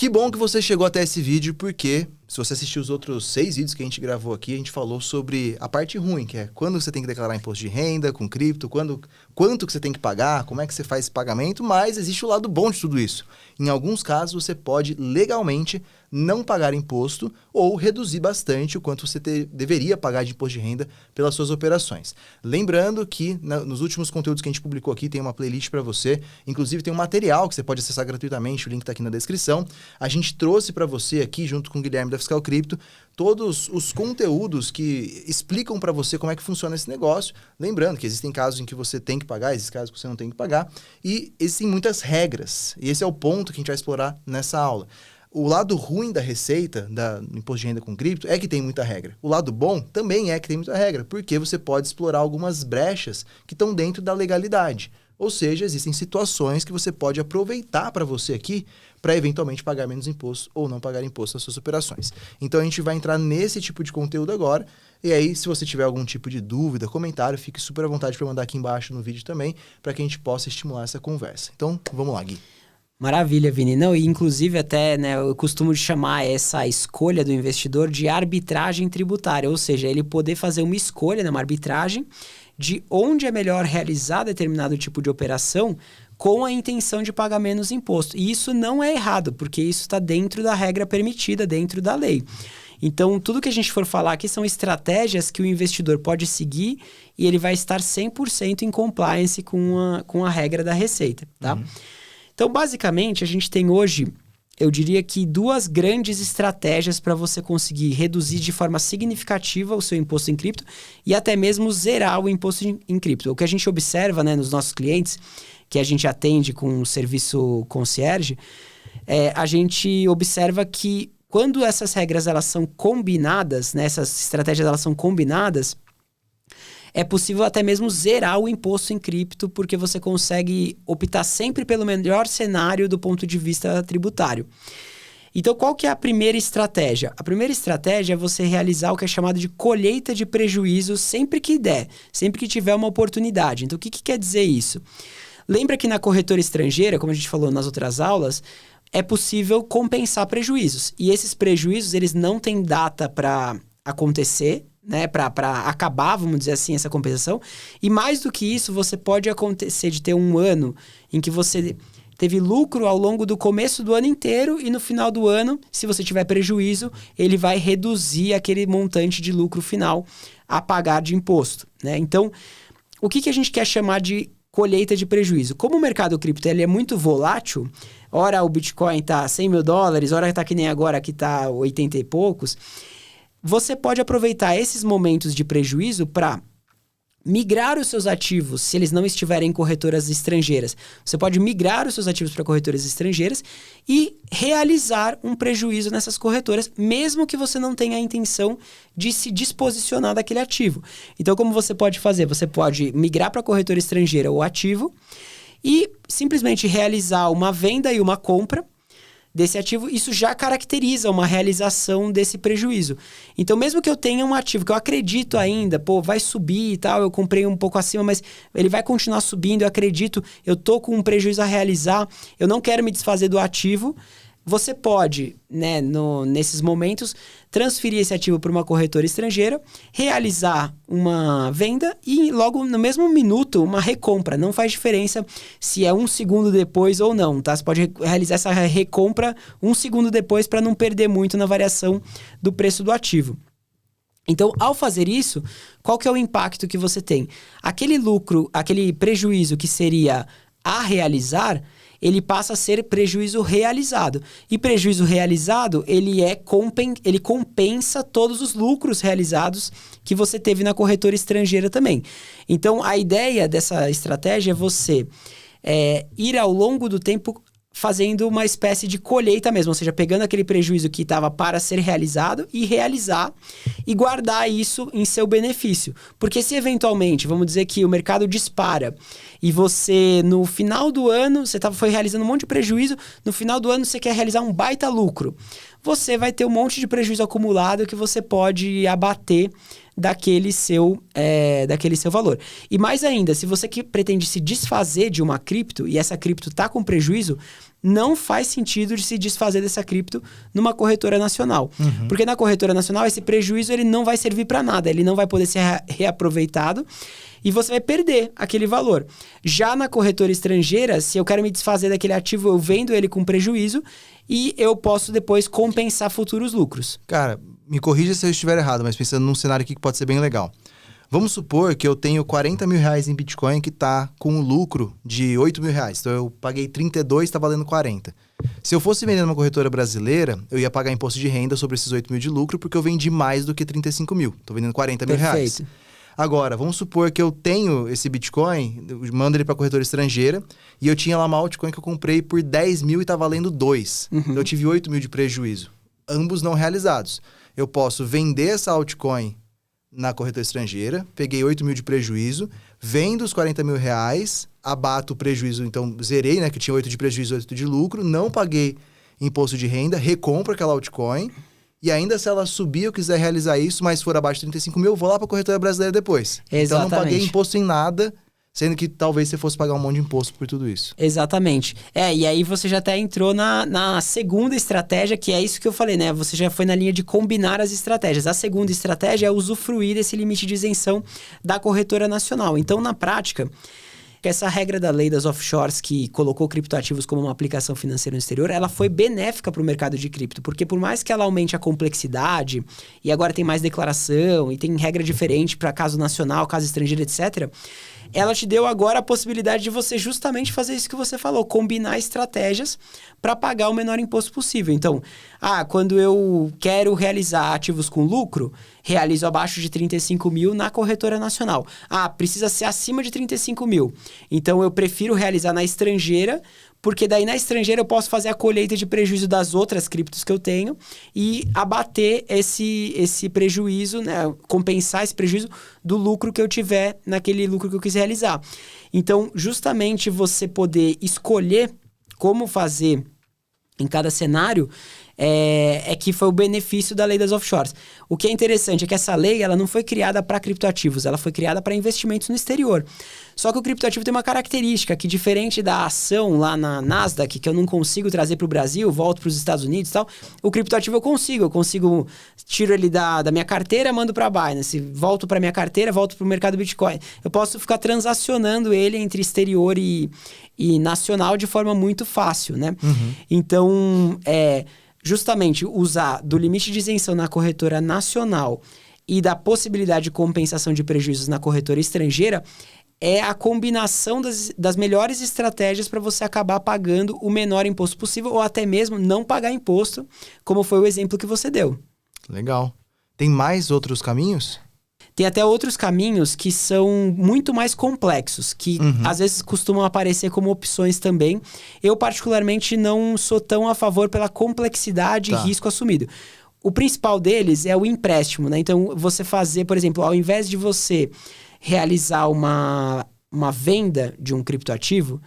Que bom que você chegou até esse vídeo, porque se você assistiu os outros 6 vídeos que a gente gravou aqui, a gente falou sobre a parte ruim, que é quando você tem que declarar imposto de renda com cripto, quanto que você tem que pagar, como é que você faz esse pagamento, mas existe o lado bom de tudo isso. Em alguns casos, você pode legalmente não pagar imposto ou reduzir bastante o quanto você deveria pagar de imposto de renda pelas suas operações. Lembrando que nos últimos conteúdos que a gente publicou aqui, tem uma playlist para você, inclusive tem um material que você pode acessar gratuitamente, o link está aqui na descrição. A gente trouxe para você aqui, junto com o Guilherme da Fiscal Cripto, todos os conteúdos que explicam para você como é que funciona esse negócio. Lembrando que existem casos em que você tem que pagar, existem casos que você não tem que pagar, e existem muitas regras. E esse é o ponto que a gente vai explorar nessa aula. O lado ruim da receita, do imposto de renda com cripto, é que tem muita regra. O lado bom também é que tem muita regra, porque você pode explorar algumas brechas que estão dentro da legalidade. Ou seja, existem situações que você pode aproveitar para você aqui, para eventualmente pagar menos imposto ou não pagar imposto nas suas operações. Então, a gente vai entrar nesse tipo de conteúdo agora. E aí, se você tiver algum tipo de dúvida, comentário, fique super à vontade para mandar aqui embaixo no vídeo também, para que a gente possa estimular essa conversa. Então, vamos lá, Gui. Maravilha, Vini. Não, e inclusive até, né, eu costumo chamar essa escolha do investidor de arbitragem tributária, ou seja, ele poder fazer uma escolha, né, uma arbitragem de onde é melhor realizar determinado tipo de operação com a intenção de pagar menos imposto. E isso não é errado, porque isso está dentro da regra permitida, dentro da lei. Então, tudo que a gente for falar aqui são estratégias que o investidor pode seguir e ele vai estar 100% em compliance com a regra da Receita, tá? Então, basicamente, a gente tem hoje, eu diria que 2 grandes estratégias para você conseguir reduzir de forma significativa o seu imposto em cripto e até mesmo zerar o imposto em cripto. O que a gente observa, né, nos nossos clientes, que a gente atende com o serviço concierge, a gente observa que quando essas regras elas são combinadas, né, essas estratégias elas são combinadas, é possível até mesmo zerar o imposto em cripto, porque você consegue optar sempre pelo melhor cenário do ponto de vista tributário. Então, qual que é a primeira estratégia? A primeira estratégia é você realizar o que é chamado de colheita de prejuízos sempre que der, sempre que tiver uma oportunidade. Então, o que quer dizer isso? Lembra que na corretora estrangeira, como a gente falou nas outras aulas, é possível compensar prejuízos. E esses prejuízos, eles não têm data para acontecer, né, para acabar, vamos dizer assim, essa compensação. E mais do que isso, você pode acontecer de ter um ano em que você teve lucro ao longo do começo do ano inteiro e no final do ano, se você tiver prejuízo, ele vai reduzir aquele montante de lucro final a pagar de imposto, né? Então, o que a gente quer chamar de colheita de prejuízo? Como o mercado cripto ele é muito volátil, ora o Bitcoin está $100 mil, ora está que nem agora que está 80 e poucos, você pode aproveitar esses momentos de prejuízo para migrar os seus ativos, se eles não estiverem em corretoras estrangeiras. Você pode migrar os seus ativos para corretoras estrangeiras e realizar um prejuízo nessas corretoras, mesmo que você não tenha a intenção de se disposicionar daquele ativo. Então, como você pode fazer? Você pode migrar para a corretora estrangeira o ativo e simplesmente realizar uma venda e uma compra desse ativo, isso já caracteriza uma realização desse prejuízo. Então, mesmo que eu tenha um ativo que eu acredito ainda, vai subir e tal, eu comprei um pouco acima, mas ele vai continuar subindo, eu acredito, eu tô com um prejuízo a realizar, eu não quero me desfazer do ativo, você pode, né, nesses momentos, transferir esse ativo para uma corretora estrangeira, realizar uma venda e logo no mesmo minuto uma recompra. Não faz diferença se é 1 segundo depois ou não, tá? Você pode realizar essa recompra 1 segundo depois para não perder muito na variação do preço do ativo. Então, ao fazer isso, qual que é o impacto que você tem? Aquele lucro, aquele prejuízo que seria a realizar, ele passa a ser prejuízo realizado. E prejuízo realizado, ele compensa todos os lucros realizados que você teve na corretora estrangeira também. Então, a ideia dessa estratégia é você ir ao longo do tempo fazendo uma espécie de colheita mesmo, ou seja, pegando aquele prejuízo que estava para ser realizado e realizar e guardar isso em seu benefício. Porque se eventualmente, vamos dizer que o mercado dispara e você, no final do ano, você foi realizando um monte de prejuízo, no final do ano você quer realizar um baita lucro, você vai ter um monte de prejuízo acumulado que você pode abater daquele seu valor. E mais ainda, se você que pretende se desfazer de uma cripto e essa cripto está com prejuízo, não faz sentido de se desfazer dessa cripto numa corretora nacional. Porque na corretora nacional, esse prejuízo ele não vai servir para nada, ele não vai poder ser reaproveitado e você vai perder aquele valor. Já na corretora estrangeira, se eu quero me desfazer daquele ativo, eu vendo ele com prejuízo e eu posso depois compensar futuros lucros. Cara, me corrija se eu estiver errado, mas pensando num cenário aqui que pode ser bem legal. Vamos supor que eu tenho 40 mil reais em Bitcoin que está com um lucro de 8 mil reais. Então eu paguei 32, está valendo 40. Se eu fosse vender numa corretora brasileira, eu ia pagar imposto de renda sobre esses 8 mil de lucro porque eu vendi mais do que 35 mil. Estou vendendo 40 mil reais. Agora, vamos supor que eu tenho esse Bitcoin, eu mando ele para a corretora estrangeira e eu tinha lá uma altcoin que eu comprei por 10 mil e está valendo 2. Então eu tive 8 mil de prejuízo. Ambos não realizados. Eu posso vender essa altcoin na corretora estrangeira, peguei 8 mil de prejuízo, vendo os 40 mil reais, abato o prejuízo, então zerei, né, que tinha 8 de prejuízo, 8 de lucro, não paguei imposto de renda, recompro aquela altcoin, e ainda se ela subir, eu quiser realizar isso, mas for abaixo de 35 mil, eu vou lá para a corretora brasileira depois. Exatamente. Então eu não paguei imposto em nada, sendo que talvez você fosse pagar um monte de imposto por tudo isso. Exatamente. E aí você já até entrou na segunda estratégia, que é isso que eu falei, né? Você já foi na linha de combinar as estratégias. A segunda estratégia é usufruir desse limite de isenção da corretora nacional. Então, na prática, essa regra da lei das offshores que colocou criptoativos como uma aplicação financeira no exterior, ela foi benéfica para o mercado de cripto, porque por mais que ela aumente a complexidade, e agora tem mais declaração, e tem regra diferente para caso nacional, caso estrangeiro, etc., ela te deu agora a possibilidade de você justamente fazer isso que você falou, combinar estratégias para pagar o menor imposto possível. Então, quando eu quero realizar ativos com lucro, realizo abaixo de 35 mil na corretora nacional. Precisa ser acima de 35 mil. Então, eu prefiro realizar na estrangeira, porque daí na estrangeira eu posso fazer a colheita de prejuízo das outras criptos que eu tenho e abater esse prejuízo, né, compensar esse prejuízo do lucro que eu tiver naquele lucro que eu quis realizar. Então, justamente você poder escolher como fazer em cada cenário é que foi o benefício da lei das offshores. O que é interessante é que essa lei ela não foi criada para criptoativos, ela foi criada para investimentos no exterior. Só que o criptoativo tem uma característica que, diferente da ação lá na Nasdaq, que eu não consigo trazer para o Brasil, volto para os Estados Unidos e tal, o criptoativo eu consigo, tiro ele da minha carteira, mando para a Binance, volto para minha carteira, volto para o mercado Bitcoin. Eu posso ficar transacionando ele entre exterior e nacional de forma muito fácil, né? Então, justamente usar do limite de isenção na corretora nacional e da possibilidade de compensação de prejuízos na corretora estrangeira é a combinação das melhores estratégias para você acabar pagando o menor imposto possível ou até mesmo não pagar imposto, como foi o exemplo que você deu. Legal. Tem mais outros caminhos? Tem até outros caminhos que são muito mais complexos, que às vezes costumam aparecer como opções também. Eu, particularmente, não sou tão a favor pela complexidade e risco assumido. O principal deles é o empréstimo, né? Então, você fazer, por exemplo, ao invés de você realizar uma venda de um criptoativo,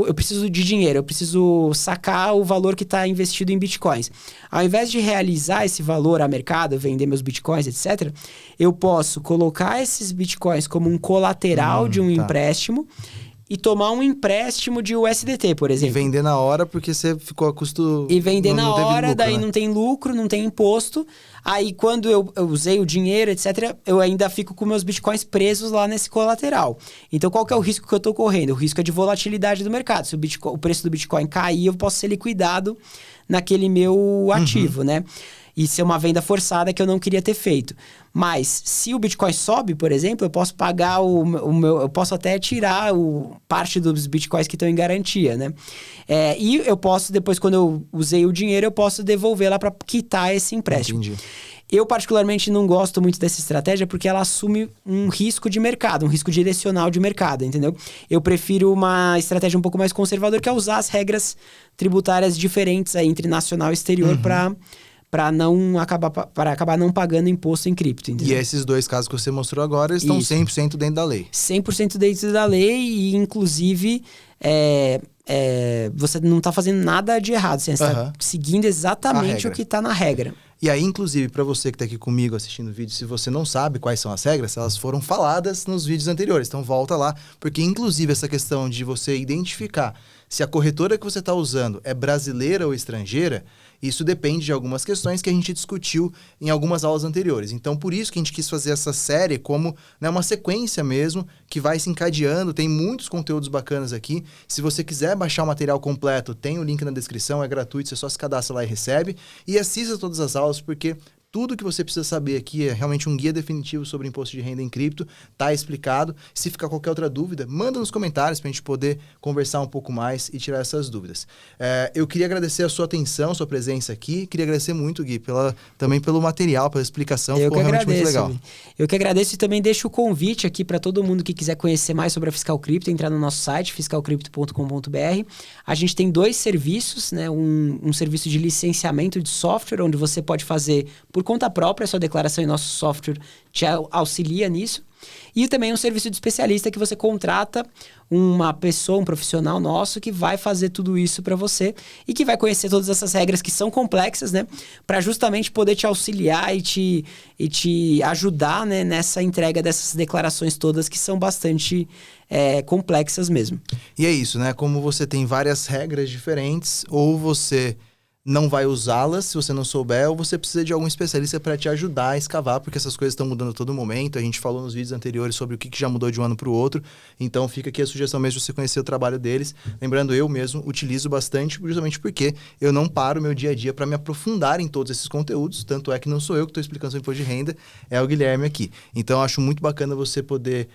eu preciso de dinheiro, eu preciso sacar o valor que está investido em bitcoins. Ao invés de realizar esse valor a mercado, vender meus bitcoins, etc., eu posso colocar esses bitcoins como um colateral de um empréstimo e tomar um empréstimo de USDT, por exemplo. E vender na hora porque você ficou a custo... E vender na hora, lucro, daí né? não tem lucro, não tem imposto. Aí quando eu usei o dinheiro, etc., eu ainda fico com meus bitcoins presos lá nesse colateral. Então qual que é o risco que eu estou correndo? O risco é de volatilidade do mercado. Se o preço do bitcoin cair, eu posso ser liquidado naquele meu ativo, né? E ser uma venda forçada que eu não queria ter feito. Mas, se o Bitcoin sobe, por exemplo, eu posso pagar eu posso até tirar parte dos Bitcoins que estão em garantia, né? E eu posso, depois, quando eu usei o dinheiro, eu posso devolver lá para quitar esse empréstimo. Entendi. Eu, particularmente, não gosto muito dessa estratégia porque ela assume um risco de mercado, um risco direcional de mercado, entendeu? Eu prefiro uma estratégia um pouco mais conservadora, que é usar as regras tributárias diferentes aí entre nacional e exterior para acabar não pagando imposto em cripto, entendeu? E esses dois casos que você mostrou agora eles estão 100% dentro da lei. 100% dentro da lei e, inclusive, você não está fazendo nada de errado. Você está seguindo exatamente o que está na regra. E aí, inclusive, para você que está aqui comigo assistindo o vídeo, se você não sabe quais são as regras, elas foram faladas nos vídeos anteriores. Então, volta lá, porque, inclusive, essa questão de você identificar Se a corretora que você está usando é brasileira ou estrangeira, isso depende de algumas questões que a gente discutiu em algumas aulas anteriores. Então, por isso que a gente quis fazer essa série como, né, uma sequência mesmo, que vai se encadeando. Tem muitos conteúdos bacanas aqui. Se você quiser baixar o material completo, tem o link na descrição, é gratuito, você só se cadastra lá e recebe. E assista todas as aulas, porque tudo que você precisa saber aqui é realmente um guia definitivo sobre imposto de renda em cripto, tá explicado. Se ficar qualquer outra dúvida, manda nos comentários para a gente poder conversar um pouco mais e tirar essas dúvidas. Eu queria agradecer a sua atenção, sua presença aqui. Queria agradecer muito, Gui, também pelo material, pela explicação. Ficou realmente muito legal. Eu que agradeço e também deixo o convite aqui para todo mundo que quiser conhecer mais sobre a Fiscal Cripto, entrar no nosso site, fiscalcrypto.com.br. A gente tem 2 serviços, né? Um serviço de licenciamento de software, onde você pode fazer por conta própria a sua declaração e nosso software te auxilia nisso. E também um serviço de especialista que você contrata uma pessoa, um profissional nosso que vai fazer tudo isso para você e que vai conhecer todas essas regras que são complexas, né? Para justamente poder te auxiliar e te ajudar, né, nessa entrega dessas declarações todas que são bastante complexas mesmo. E é isso, né? Como você tem várias regras diferentes, ou você não vai usá-las se você não souber, ou você precisa de algum especialista para te ajudar a escavar, porque essas coisas estão mudando a todo momento. A gente falou nos vídeos anteriores sobre o que já mudou de um ano para o outro. Então fica aqui a sugestão mesmo de você conhecer o trabalho deles. Lembrando, eu mesmo utilizo bastante, justamente porque eu não paro o meu dia a dia para me aprofundar em todos esses conteúdos. Tanto é que não sou eu que estou explicando sobre imposto de renda, é o Guilherme aqui. Então acho muito bacana você poder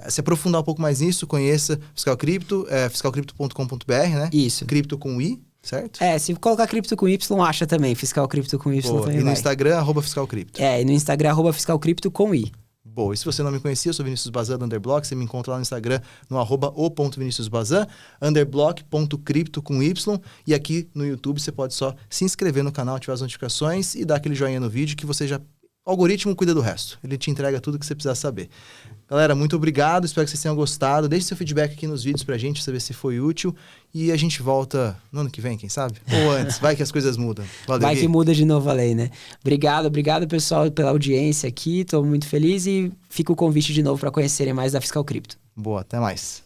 se aprofundar um pouco mais nisso. Conheça Fiscal Cripto, fiscalcrypto.com.br, né? Isso. Cripto com I. Certo? Se colocar cripto com Y, acha também. Fiscal Cripto com Y também. E no Instagram, @fiscalcrypto. E no Instagram, @fiscalcrypto com I. Boa, e se você não me conhecia, eu sou Vinícius Bazan do Underblock, você me encontra lá no Instagram no @o.viniciusbazan, underblock.cripto com Y, e aqui no YouTube você pode só se inscrever no canal, ativar as notificações e dar aquele joinha no vídeo que você já... O algoritmo cuida do resto, ele te entrega tudo que você precisa saber. Galera, muito obrigado, espero que vocês tenham gostado. Deixe seu feedback aqui nos vídeos pra gente, saber se foi útil. E a gente volta no ano que vem, quem sabe? Ou antes, vai que as coisas mudam. Valeu, vai Gui. que muda de novo a lei, né? Obrigado pessoal pela audiência aqui, tô muito feliz e fica o convite de novo para conhecerem mais da Fiscal Cripto. Boa, até mais.